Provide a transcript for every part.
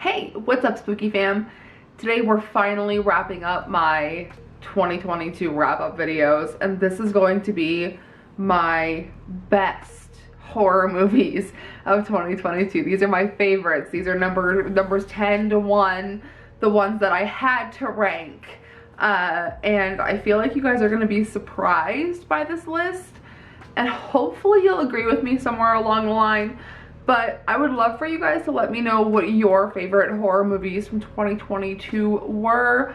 Hey, what's up, Spooky fam? Today we're finally wrapping up my 2022 wrap-up videos, and this is going to be my best horror movies of 2022. These are my favorites. These are numbers 10 to 1, the ones that I had to rank. And I feel like you guys are gonna be surprised by this list, and hopefully you'll agree with me somewhere along the line. But I would love for you guys to let me know what your favorite horror movies from 2022 were.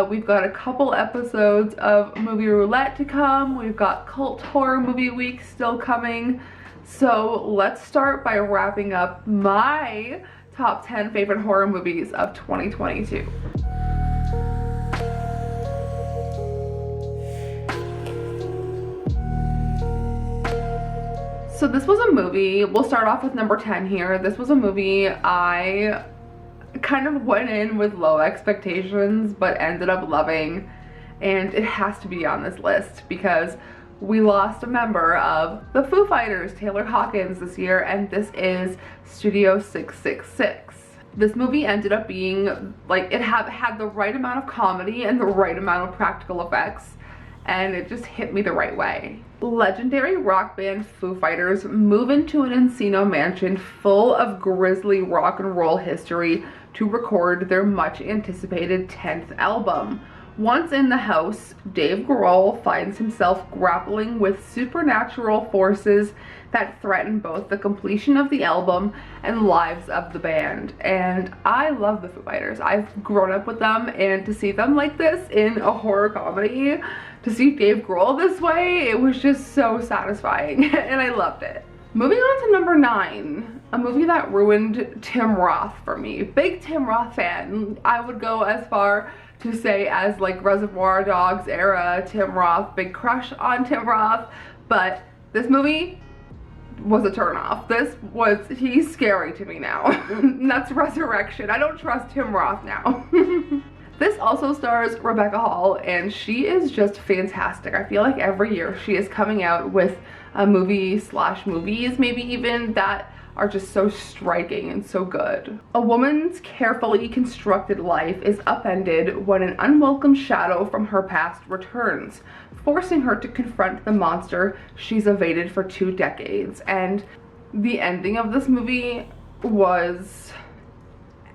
We've got a couple episodes of Movie Roulette to come. We've got Cult Horror Movie Week still coming. So let's start by wrapping up my top 10 favorite horror movies of 2022. So this was a movie, we'll start off with number 10 here. This was a movie I kind of went in with low expectations but ended up loving, and it has to be on this list because we lost a member of the Foo Fighters, Taylor Hawkins, this year, and this is Studio 666. This movie ended up being, like, it had the right amount of comedy and the right amount of practical effects, and it just hit me the right way. Legendary rock band Foo Fighters move into an Encino mansion full of grisly rock and roll history to record their much anticipated 10th album. Once in the house, Dave Grohl finds himself grappling with supernatural forces that threaten both the completion of the album and lives of the band. And I love the Foo Fighters. I've grown up with them, and to see them like this in a horror comedy, to see Dave Grohl this way, it was just so satisfying and I loved it. Moving on to number 9, a movie that ruined Tim Roth for me. Big Tim Roth fan. I would go as far to say as like Reservoir Dogs era Tim Roth, big crush on Tim Roth, but this movie was a turnoff. He's scary to me now. That's Resurrection. I don't trust Tim Roth now. This also stars Rebecca Hall, and she is just fantastic. I feel like every year she is coming out with a movie/movies, maybe even, that are just so striking and so good. A woman's carefully constructed life is upended when an unwelcome shadow from her past returns, forcing her to confront the monster she's evaded for 2 decades. And the ending of this movie was,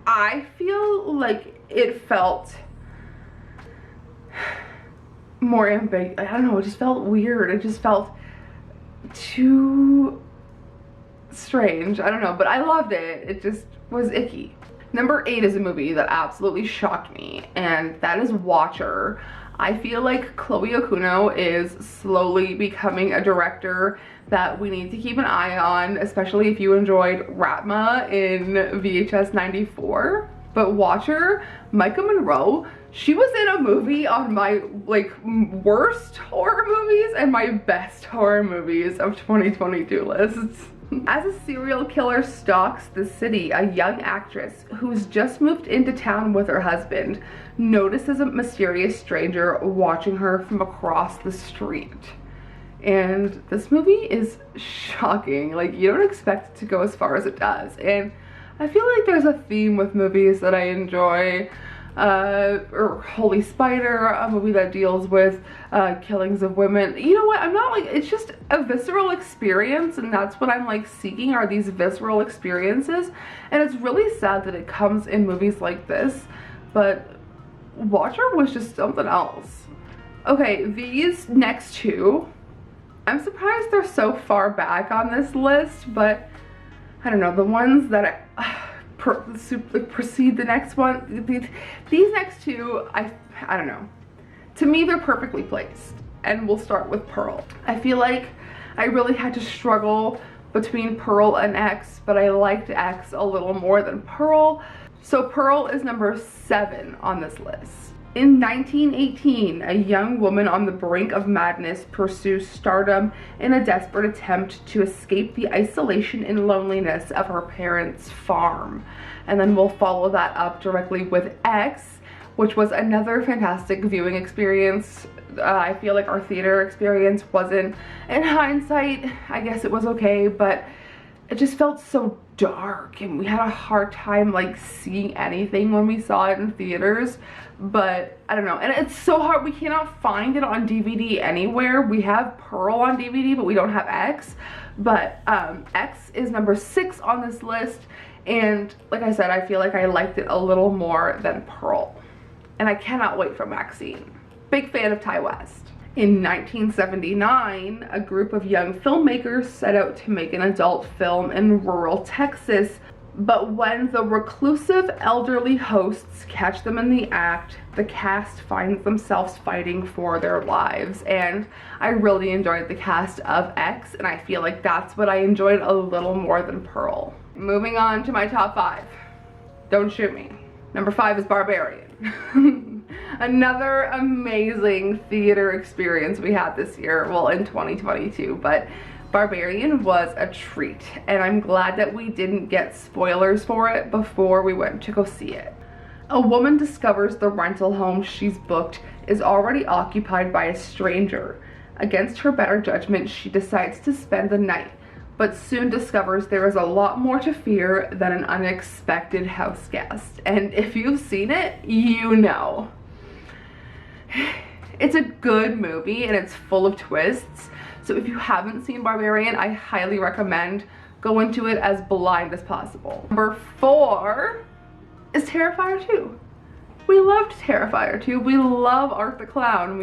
I feel like it felt more ambiguous. I don't know, it just felt weird. It just felt too strange. I don't know, but I loved it. It just was icky. Number 8 is a movie that absolutely shocked me, and that is Watcher. I feel like Chloe Okuno is slowly becoming a director that we need to keep an eye on, especially if you enjoyed Ratma in VHS 94. But Watcher, Micah Monroe, she was in a movie on my like worst horror movies and my best horror movies of 2022 lists. As a serial killer stalks the city, a young actress who's just moved into town with her husband notices a mysterious stranger watching her from across the street. And this movie is shocking. Like, you don't expect it to go as far as it does. And I feel like there's a theme with movies that I enjoy. Or Holy Spider, a movie that deals with killings of women. You know what, I'm not like, it's just a visceral experience, and that's what I'm like seeking, are these visceral experiences. And it's really sad that it comes in movies like this, but Watcher was just something else. Okay, these next 2, I'm surprised they're so far back on this list, but I don't know, the ones that precede the next one, these next 2, I don't know, to me they're perfectly placed. And we'll start with Pearl. I feel like I really had to struggle between Pearl and X, but I liked X a little more than Pearl. So Pearl is number 7 on this list. In 1918, a young woman on the brink of madness pursues stardom in a desperate attempt to escape the isolation and loneliness of her parents' farm. And then we'll follow that up directly with X, which was another fantastic viewing experience. I feel like our theater experience wasn't, in hindsight, I guess it was okay, but it just felt so dark, and we had a hard time like seeing anything when we saw it in theaters. But I don't know, and it's so hard, we cannot find it on DVD anywhere. We have Pearl on DVD, but we don't have X. But X is number 6 on this list, and like I said, I feel like I liked it a little more than Pearl, and I cannot wait for Maxine. Big fan of Ty West. In 1979, a group of young filmmakers set out to make an adult film in rural Texas, but when the reclusive elderly hosts catch them in the act, the cast finds themselves fighting for their lives. And I really enjoyed the cast of X, and I feel like that's what I enjoyed a little more than Pearl. Moving on to my top 5. Don't shoot me. Number 5 is Barbarian. Another amazing theater experience we had this year, well, in 2022, but Barbarian was a treat, and I'm glad that we didn't get spoilers for it before we went to go see it. A woman discovers the rental home she's booked is already occupied by a stranger. Against her better judgment, she decides to spend the night, but soon discovers there is a lot more to fear than an unexpected house guest. And if you've seen it, you know. It's a good movie, and it's full of twists. So if you haven't seen Barbarian, I highly recommend go into it as blind as possible. Number 4 is Terrifier 2. We loved Terrifier 2. We love Art the Clown.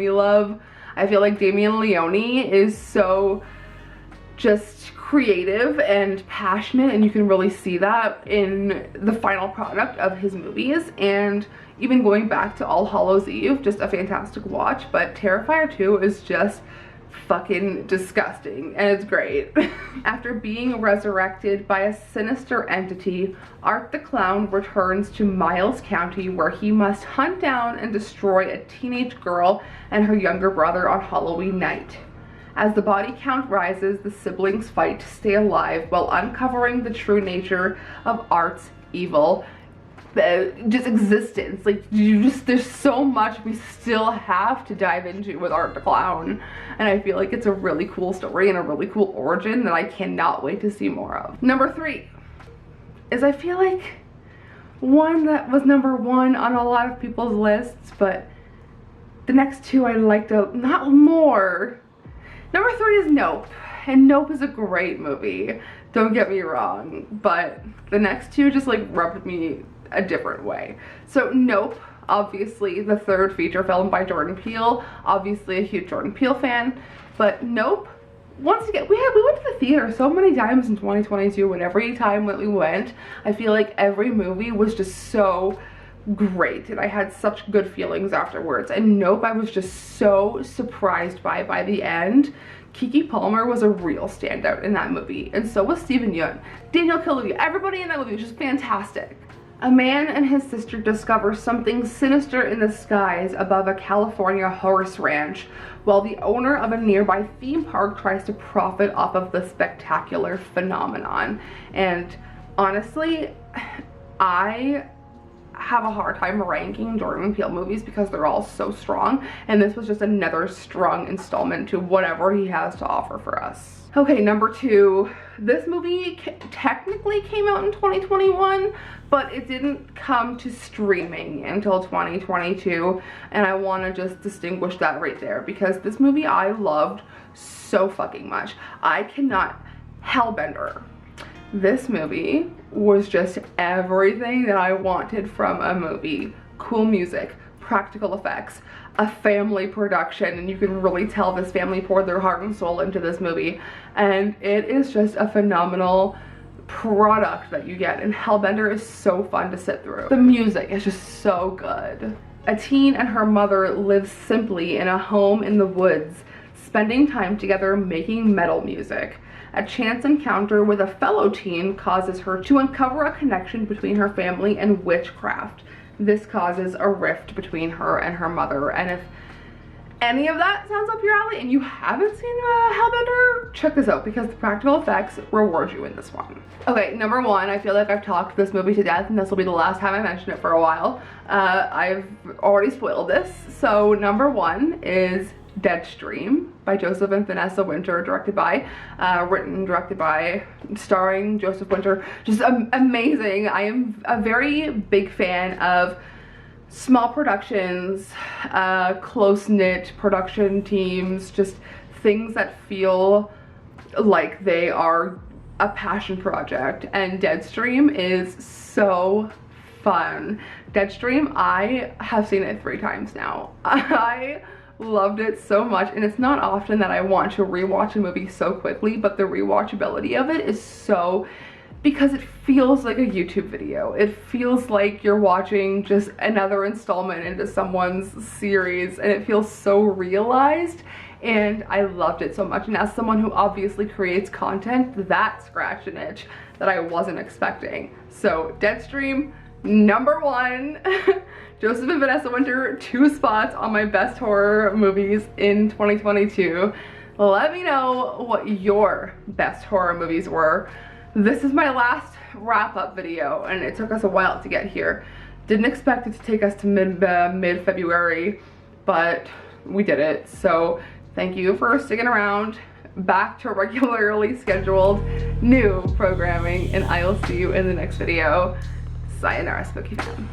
I feel like Damien Leone is so just creative and passionate, and you can really see that in the final product of his movies. And even going back to All Hallows Eve, just a fantastic watch. But Terrifier 2 is just fucking disgusting, and it's great. After being resurrected by a sinister entity, Art the Clown returns to Miles County, where he must hunt down and destroy a teenage girl and her younger brother on Halloween night. As the body count rises, the siblings fight to stay alive while uncovering the true nature of Art's evil just existence. Like, there's so much we still have to dive into with Art the Clown, and I feel like it's a really cool story and a really cool origin that I cannot wait to see more of. Number 3 is, I feel like, one that was number 1 on a lot of people's lists, but the next 2 I liked a lot more. Number 3 is Nope, and Nope is a great movie, don't get me wrong, but the next 2 just like rubbed me a different way. So Nope, obviously the 3rd feature film by Jordan Peele, obviously a huge Jordan Peele fan, but Nope, once again, we went to the theater so many times in 2022, and every time that we went, I feel like every movie was just so great, and I had such good feelings afterwards. And Nope, I was just so surprised by the end. Keke Palmer was a real standout in that movie, and so was Steven Yeun, Daniel Kaluuya, everybody in that movie was just fantastic. A man and his sister discover something sinister in the skies above a California horse ranch, while the owner of a nearby theme park tries to profit off of the spectacular phenomenon. And honestly, I have a hard time ranking Jordan Peele movies because they're all so strong, and this was just another strong installment to whatever he has to offer for us. Okay, number 2. This movie technically came out in 2021, but it didn't come to streaming until 2022, and I want to just distinguish that right there, because this movie I loved so fucking much. Hellbender. This movie was just everything that I wanted from a movie. Cool music, practical effects, a family production, and you can really tell this family poured their heart and soul into this movie, and it is just a phenomenal product that you get, and Hellbender is so fun to sit through. The music is just so good. A teen and her mother live simply in a home in the woods, spending time together making metal music. A chance encounter with a fellow teen causes her to uncover a connection between her family and witchcraft. This causes a rift between her and her mother, and if any of that sounds up your alley and you haven't seen Hellbender, check this out, because the practical effects reward you in this one. Okay, number 1, I feel like I've talked this movie to death, and this will be the last time I mention it for a while. I've already spoiled this, so number 1 is Deadstream by Joseph and Vanessa Winter, written and directed by, starring Joseph Winter. Just amazing. I am a very big fan of small productions, close-knit production teams, just things that feel like they are a passion project, and Deadstream is so fun. Deadstream, I have seen it 3 times now. I loved it so much, and it's not often that I want to rewatch a movie so quickly, but the rewatchability of it is so, because it feels like a YouTube video. It feels like you're watching just another installment into someone's series, and it feels so realized, and I loved it so much. And as someone who obviously creates content, that scratched an itch that I wasn't expecting. So Deadstream, #1. Joseph and Vanessa Winter, 2 spots on my best horror movies in 2022. Let me know what your best horror movies were. This is my last wrap-up video, and it took us a while to get here. Didn't expect it to take us to mid-February, but we did it. So thank you for sticking around. Back to regularly scheduled new programming, and I will see you in the next video. Sayonara, Spooky fam.